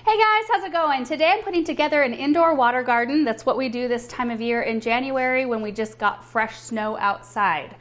Hey guys, how's it going? Today I'm putting together an indoor water garden. That's what we do this time of year in January when we just got fresh snow outside.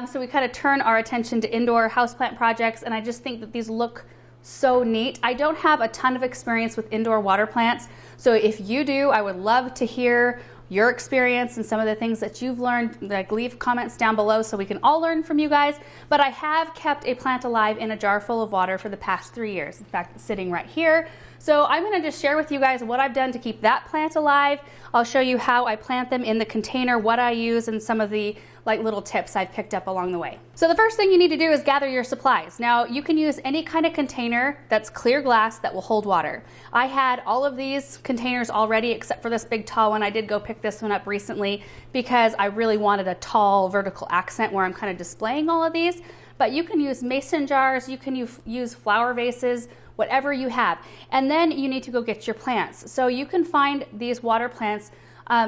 So we kind of turn our attention to indoor houseplant projects, and I just think that these look so neat. I don't have a ton of experience with indoor water plants, so if you do, I would love to hear your experience and some of the things that you've learned. Like, leave comments down below so we can all learn from you guys. But I have kept a plant alive in a jar full of water for the past 3 years. In fact, it's sitting right here. So I'm going to just share with you guys what I've done to keep that plant alive. I'll show you how I plant them in the container, what I use, and some of the little tips I've picked up along the way. So the first thing you need to do is gather your supplies. Now, you can use any kind of container that's clear glass that will hold water. I had all of these containers already except for this big tall one. I did go pick this one up recently because I really wanted a tall vertical accent where I'm kind of displaying all of these. But you can use mason jars, you can use flower vases, whatever you have. And then you need to go get your plants. So you can find these water plants.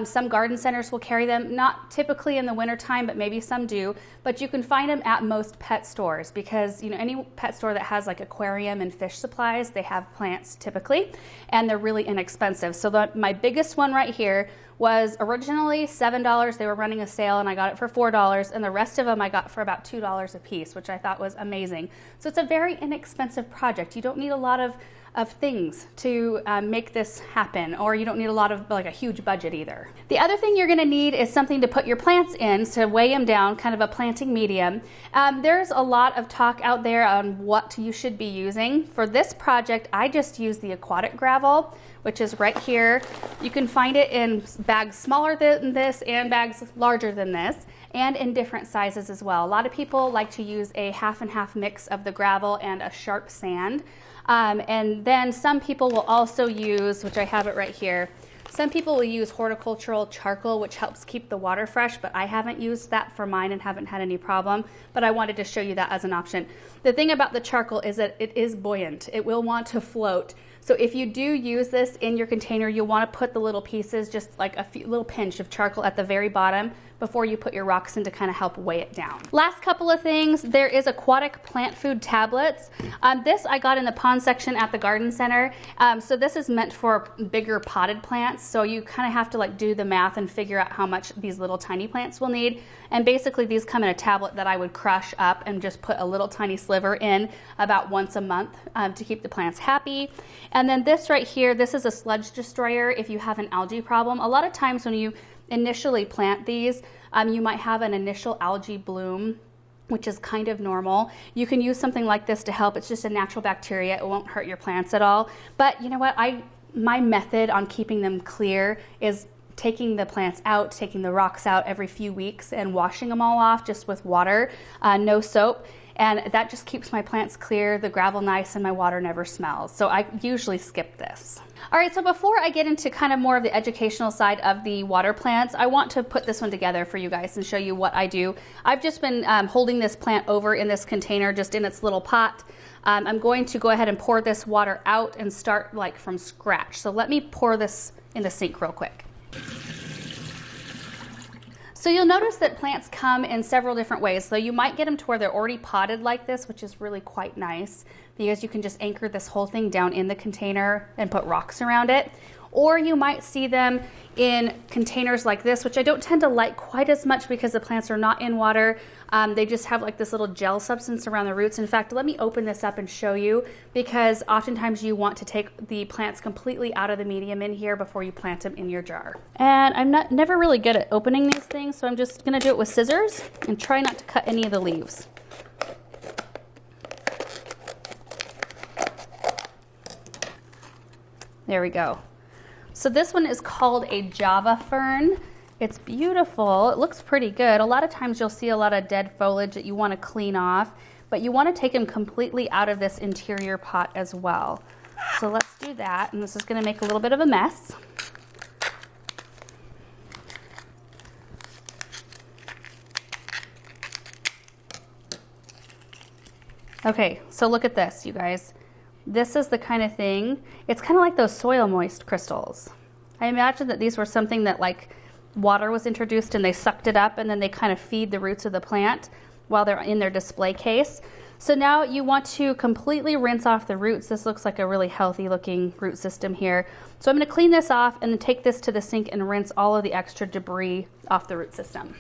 Some garden centers will carry them, not typically in the wintertime, but maybe some do. But you can find them at most pet stores because, you know, any pet store that has like aquarium and fish supplies, they have plants typically, and they're really inexpensive. So my biggest one right here was originally $7. They were running a sale and I got it for $4, and the rest of them I got for about $2 a piece, which I thought was amazing. So it's a very inexpensive project. You don't need a lot of things to make this happen, or you don't need a lot of a huge budget either. The other thing you're going to need is something to put your plants in to weigh them down, kind of a planting medium. There's a lot of talk out there on what you should be using. For this project, I just used the aquatic gravel, which is right here. You can find it in bags smaller than this and bags larger than this, and in different sizes as well. A lot of people like to use a half and half mix of the gravel and a sharp sand. And then some people will also use, which I have it right here, some people will use horticultural charcoal, which helps keep the water fresh, but I haven't used that for mine and haven't had any problem, but I wanted to show you that as an option. The thing about the charcoal is that it is buoyant. It will want to float. So if you do use this in your container, you'll want to put the little pieces, just like a little pinch of charcoal at the very bottom before you put your rocks in to kind of help weigh it down. Last couple of things, there is aquatic plant food tablets. This I got in the pond section at the garden center. So this is meant for bigger potted plants. So you kind of have to do the math and figure out how much these little tiny plants will need. And basically these come in a tablet that I would crush up and just put a little tiny sliver in about once a month to keep the plants happy. And then this right here, this is a sludge destroyer if you have an algae problem. A lot of times when you initially plant these, you might have an initial algae bloom, which is kind of normal. You can use something like this to help. It's just a natural bacteria. It won't hurt your plants at all. But you know what? My method on keeping them clear is taking the plants out, taking the rocks out every few weeks and washing them all off just with water, no soap. And that just keeps my plants clear, the gravel nice, and my water never smells. So I usually skip this. All right, so before I get into kind of more of the educational side of the water plants, I want to put this one together for you guys and show you what I do. I've just been holding this plant over in this container, just in its little pot. I'm going to go ahead and pour this water out and start from scratch. So let me pour this in the sink real quick. So you'll notice that plants come in several different ways. So you might get them to where they're already potted like this, which is really quite nice because you can just anchor this whole thing down in the container and put rocks around it. Or you might see them in containers like this, which I don't tend to like quite as much because the plants are not in water. They just have this little gel substance around the roots. In fact, let me open this up and show you, because oftentimes you want to take the plants completely out of the medium in here before you plant them in your jar. And I'm never really good at opening these things, so I'm just gonna do it with scissors and try not to cut any of the leaves. There we go. So this one is called a Java fern. It's beautiful. It looks pretty good. A lot of times you'll see a lot of dead foliage that you want to clean off, but you want to take them completely out of this interior pot as well. So let's do that, and this is going to make a little bit of a mess. Okay, so look at this, you guys. This is the kind of thing, it's kind of like those soil moist crystals. I imagine that these were something that water was introduced and they sucked it up, and then they kind of feed the roots of the plant while they're in their display case. So now you want to completely rinse off the roots. This looks like a really healthy looking root system here. So I'm going to clean this off and then take this to the sink and rinse all of the extra debris off the root system.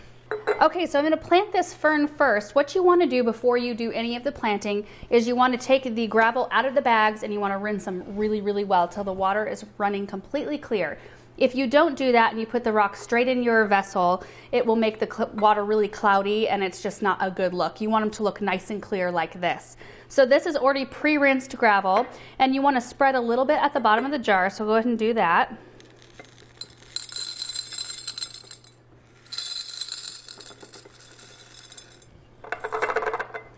Okay, so I'm going to plant this fern first. What you want to do before you do any of the planting is you want to take the gravel out of the bags and you want to rinse them really, really well till the water is running completely clear. If you don't do that and you put the rock straight in your vessel, it will make the water really cloudy and it's just not a good look. You want them to look nice and clear like this. So this is already pre-rinsed gravel and you want to spread a little bit at the bottom of the jar, so go ahead and do that.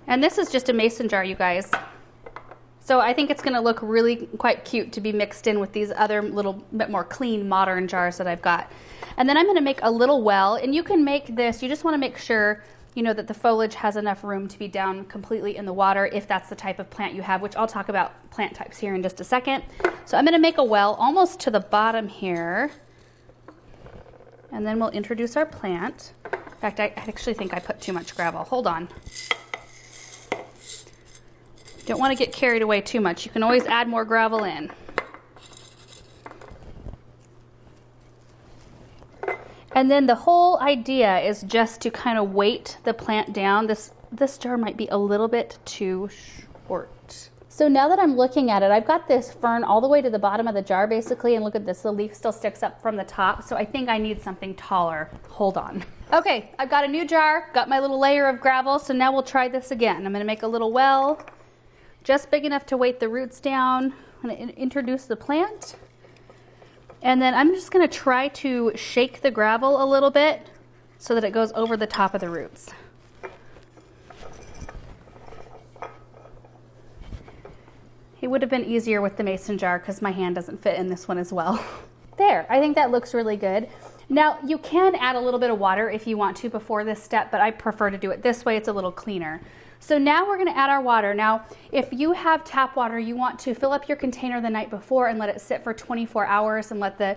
And this is just a mason jar, you guys. So I think it's going to look really quite cute to be mixed in with these other little bit more clean modern jars that I've got. And then I'm going to make a little well, and you can make this, you just want to make sure you know that the foliage has enough room to be down completely in the water if that's the type of plant you have, which I'll talk about plant types here in just a second. So I'm going to make a well almost to the bottom here, and then we'll introduce our plant. In fact, I actually think I put too much gravel. Hold on. Don't want to get carried away too much. You can always add more gravel in. And then the whole idea is just to kind of weight the plant down. This jar might be a little bit too short. So now that I'm looking at it, I've got this fern all the way to the bottom of the jar basically, and look at this, the leaf still sticks up from the top, so I think I need something taller. Hold on. Okay, I've got a new jar, got my little layer of gravel, so now we'll try this again. I'm going to make a little well, just big enough to weight the roots down. I'm going to introduce the plant. And then I'm just going to try to shake the gravel a little bit so that it goes over the top of the roots. It would have been easier with the mason jar because my hand doesn't fit in this one as well. There, I think that looks really good. Now you can add a little bit of water if you want to before this step, but I prefer to do it this way. It's a little cleaner. So now we're going to add our water. Now, if you have tap water, you want to fill up your container the night before and let it sit for 24 hours and let the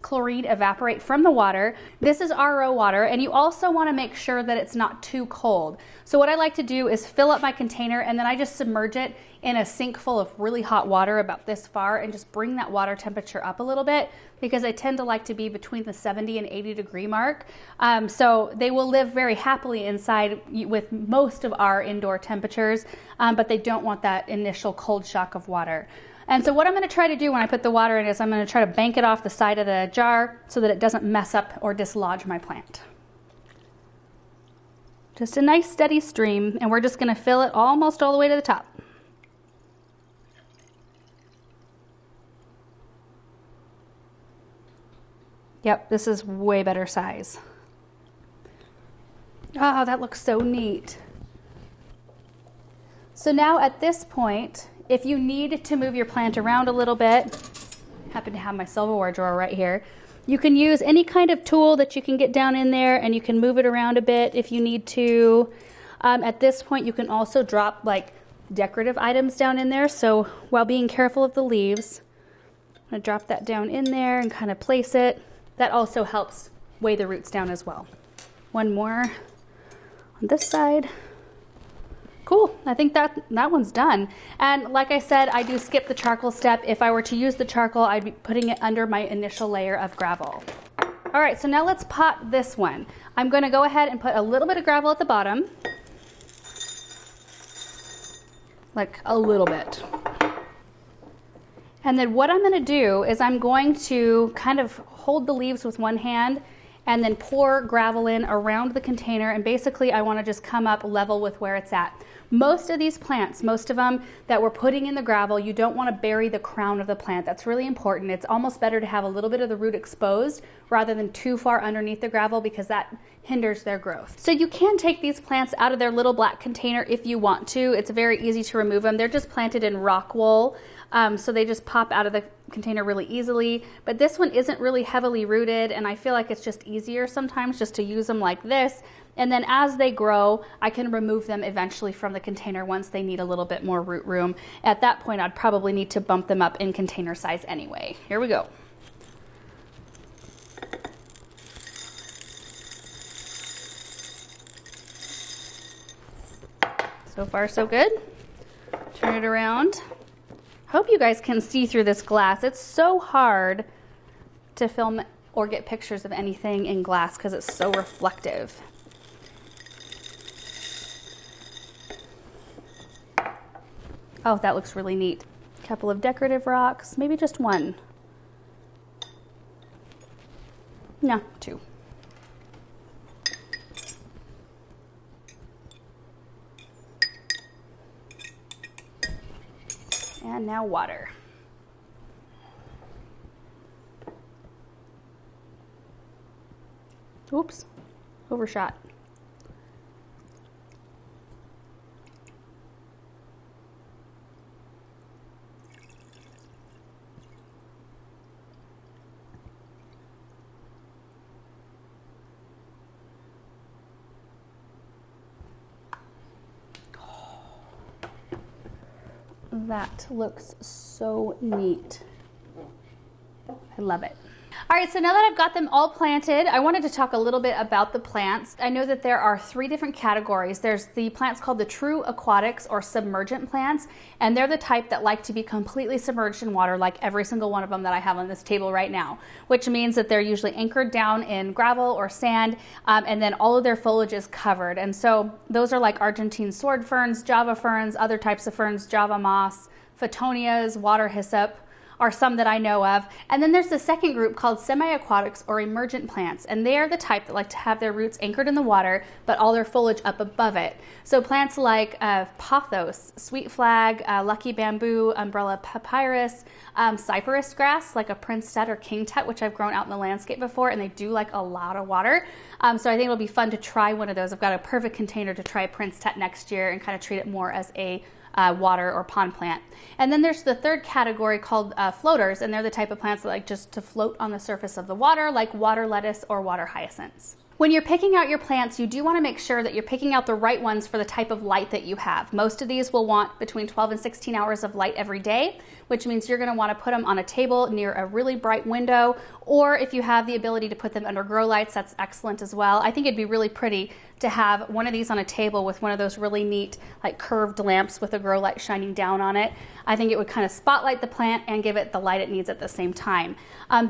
chlorine evaporate from the water. This is RO water, and you also want to make sure that it's not too cold. So what I like to do is fill up my container and then I just submerge it in a sink full of really hot water about this far and just bring that water temperature up a little bit, because I tend to like to be between the 70 and 80 degree mark. So they will live very happily inside with most of our indoor temperatures, but they don't want that initial cold shock of water. And so what I'm going to try to do when I put the water in is I'm going to try to bank it off the side of the jar so that it doesn't mess up or dislodge my plant. Just a nice steady stream, and we're just going to fill it almost all the way to the top. Yep, this is way better size. Oh, that looks so neat. So now at this point, if you need to move your plant around a little bit, I happen to have my silverware drawer right here, you can use any kind of tool that you can get down in there, and you can move it around a bit if you need to. At this point, you can also drop like decorative items down in there. So while being careful of the leaves, I'm going to drop that down in there and kind of place it. That also helps weigh the roots down as well. One more on this side. Cool, I think that one's done. And like I said, I do skip the charcoal step. If I were to use the charcoal, I'd be putting it under my initial layer of gravel. All right, so now let's pot this one. I'm gonna go ahead and put a little bit of gravel at the bottom. Like a little bit. And then what I'm gonna do is I'm going to kind of hold the leaves with one hand and then pour gravel in around the container, and basically I want to just come up level with where it's at. Most of these plants, most of them that we're putting in the gravel, you don't want to bury the crown of the plant. That's really important. It's almost better to have a little bit of the root exposed rather than too far underneath the gravel, because that hinders their growth. So you can take these plants out of their little black container if you want to. It's very easy to remove them. They're just planted in rock wool, so they just pop out of the container really easily. But this one isn't really heavily rooted, and I feel like it's just easier sometimes just to use them like this. And then as they grow, I can remove them eventually from the container once they need a little bit more root room. At that point, I'd probably need to bump them up in container size anyway. Here we go. So far, so good. Turn it around. Hope you guys can see through this glass. It's so hard to film or get pictures of anything in glass because it's so reflective. Oh, that looks really neat. A couple of decorative rocks, maybe just one. No, two. And now water. Oops, overshot. That looks so neat. I love it. All right, so now that I've got them all planted, I wanted to talk a little bit about the plants. I know that there are 3 different categories. There's the plants called the true aquatics or submergent plants, and they're the type that like to be completely submerged in water, like every single one of them that I have on this table right now, which means that they're usually anchored down in gravel or sand, and then all of their foliage is covered. And so those are like Argentine sword ferns, Java ferns, other types of ferns, Java moss, Phottonias, water hyssop, are some that I know of. And then there's the second group called semi-aquatics or emergent plants, and they are the type that like to have their roots anchored in the water, but all their foliage up above it. So plants like pothos, sweet flag, lucky bamboo, umbrella papyrus, cypress grass like a prince tut or king tut, which I've grown out in the landscape before, and they do like a lot of water. So I think it'll be fun to try one of those. I've got a perfect container to try prince tut next year and kind of treat it more as a water or pond plant. And then there's the third category called floaters, and they're the type of plants that like just to float on the surface of the water, like water lettuce or water hyacinths. When you're picking out your plants, you do want to make sure that you're picking out the right ones for the type of light that you have. Most of these will want between 12 and 16 hours of light every day, which means you're going to want to put them on a table near a really bright window, or if you have the ability to put them under grow lights, that's excellent as well. I think it'd be really pretty to have one of these on a table with one of those really neat like curved lamps with a grow light shining down on it. I think it would kind of spotlight the plant and give it the light it needs at the same time.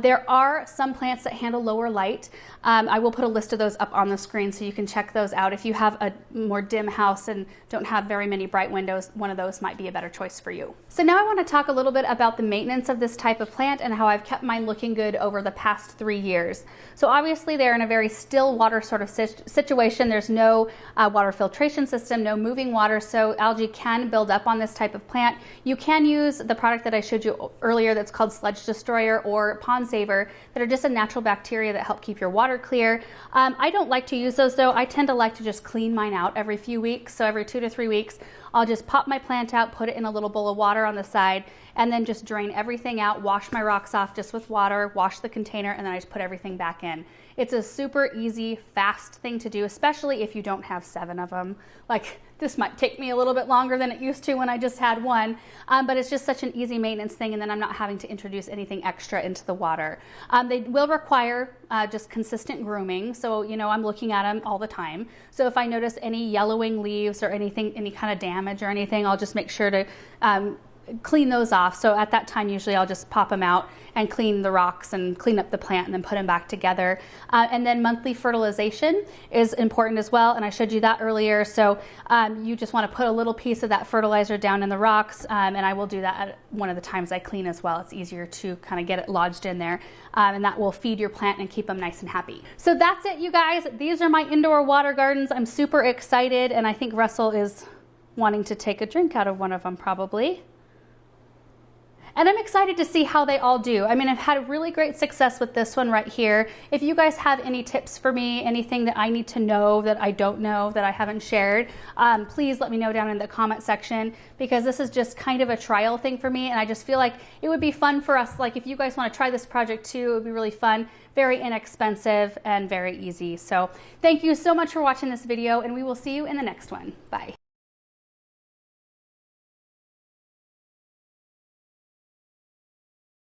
There are some plants that handle lower light. I will put a list of those up on the screen so you can check those out. If you have a more dim house and don't have very many bright windows, one of those might be a better choice for you. So now I want to talk a little bit about the maintenance of this type of plant and how I've kept mine looking good over the past 3 years. So obviously they're in a very still water sort of situation. There's no water filtration system, no moving water, so algae can build up on this type of plant. You can use the product that I showed you earlier that's called Sludge Destroyer or Pond Saver that are just a natural bacteria that help keep your water clear. I don't like to use those though. I tend to like to just clean mine out every few weeks. So every 2 to 3 weeks, I'll just pop my plant out, put it in a little bowl of water on the side, and then just drain everything out, wash my rocks off just with water, wash the container, and then I just put everything back in. It's a super easy, fast thing to do, especially if you don't have 7 of them. Like this might take me a little bit longer than it used to when I just had one, but it's just such an easy maintenance thing, and then I'm not having to introduce anything extra into the water. They will require just consistent grooming, so you know I'm looking at them all the time. So if I notice any yellowing leaves or anything, any kind of damage or anything, I'll just make sure to clean those off. So at that time, usually I'll just pop them out and clean the rocks and clean up the plant and then put them back together. And then monthly fertilization is important as well. And I showed you that earlier. So you just want to put a little piece of that fertilizer down in the rocks. And I will do that at one of the times I clean as well. It's easier to kind of get it lodged in there. And that will feed your plant and keep them nice and happy. So that's it, you guys. These are my indoor water gardens. I'm super excited. And I think Russell is wanting to take a drink out of one of them probably. And I'm excited to see how they all do. I mean, I've had really great success with this one right here. If you guys have any tips for me, anything that I need to know that I don't know, that I haven't shared, please let me know down in the comment section, because this is just kind of a trial thing for me. And I just feel like it would be fun for us. Like if you guys want to try this project too, it would be really fun, very inexpensive and very easy. So thank you so much for watching this video, and we will see you in the next one. Bye.